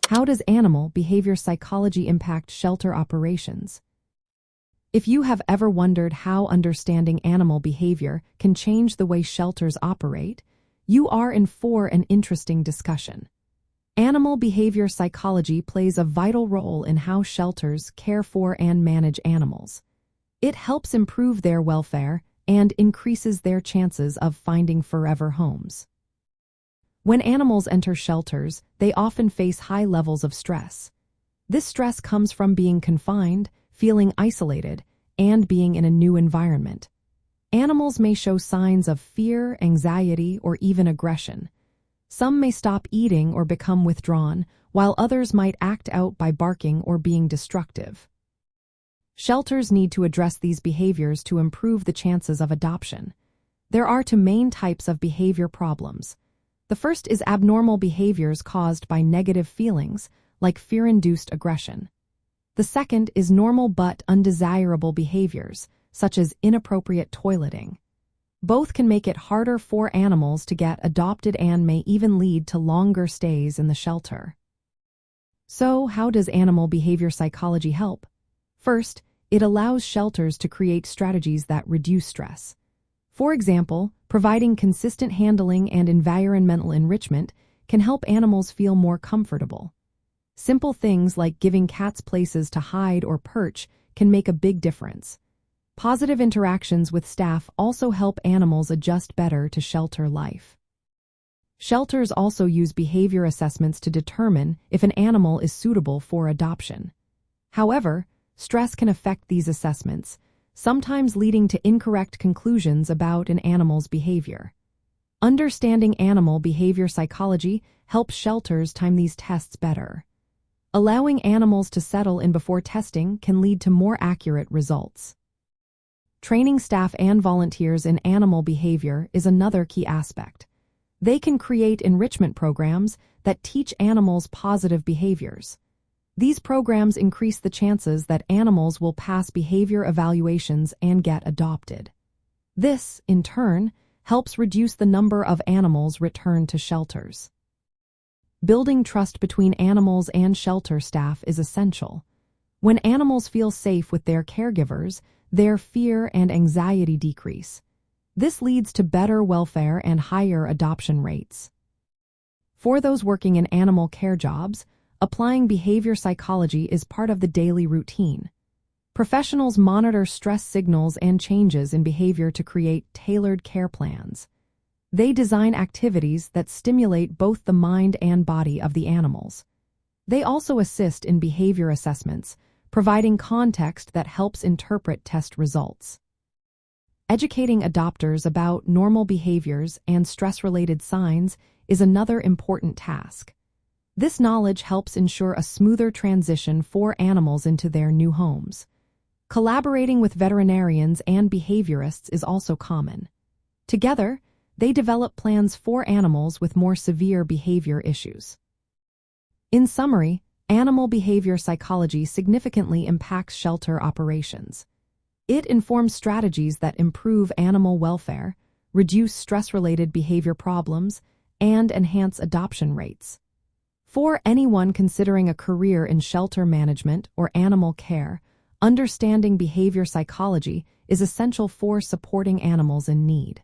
How does animal behavior psychology impact shelter operations? If you have ever wondered how understanding animal behavior can change the way shelters operate, you are in for an interesting discussion. Animal behavior psychology plays a vital role in how shelters care for and manage animals. It helps improve their welfare and increases their chances of finding forever homes. When animals enter shelters, they often face high levels of stress. This stress comes from being confined, feeling isolated, and being in a new environment. Animals may show signs of fear, anxiety, or even aggression. Some may stop eating or become withdrawn, while others might act out by barking or being destructive. Shelters need to address these behaviors to improve the chances of adoption. There are two main types of behavior problems. The first is abnormal behaviors caused by negative feelings, like fear-induced aggression. The second is normal but undesirable behaviors, such as inappropriate toileting. Both can make it harder for animals to get adopted and may even lead to longer stays in the shelter. So, how does animal behavior psychology help? First, it allows shelters to create strategies that reduce stress. For example, providing consistent handling and environmental enrichment can help animals feel more comfortable. Simple things like giving cats places to hide or perch can make a big difference. Positive interactions with staff also help animals adjust better to shelter life. Shelters also use behavior assessments to determine if an animal is suitable for adoption. However, stress can affect these assessments, sometimes leading to incorrect conclusions about an animal's behavior. Understanding animal behavior psychology helps shelters time these tests better. Allowing animals to settle in before testing can lead to more accurate results. Training staff and volunteers in animal behavior is another key aspect. They can create enrichment programs that teach animals positive behaviors. These programs increase the chances that animals will pass behavior evaluations and get adopted. This, in turn, helps reduce the number of animals returned to shelters. Building trust between animals and shelter staff is essential. When animals feel safe with their caregivers, their fear and anxiety decrease. This leads to better welfare and higher adoption rates. For those working in animal care jobs, applying behavior psychology is part of the daily routine. Professionals monitor stress signals and changes in behavior to create tailored care plans. They design activities that stimulate both the mind and body of the animals. They also assist in behavior assessments, providing context that helps interpret test results. Educating adopters about normal behaviors and stress-related signs is another important task. This knowledge helps ensure a smoother transition for animals into their new homes. Collaborating with veterinarians and behaviorists is also common. Together, they develop plans for animals with more severe behavior issues. In summary, animal behavior psychology significantly impacts shelter operations. It informs strategies that improve animal welfare, reduce stress-related behavior problems, and enhance adoption rates. For anyone considering a career in shelter management or animal care, understanding behavior psychology is essential for supporting animals in need.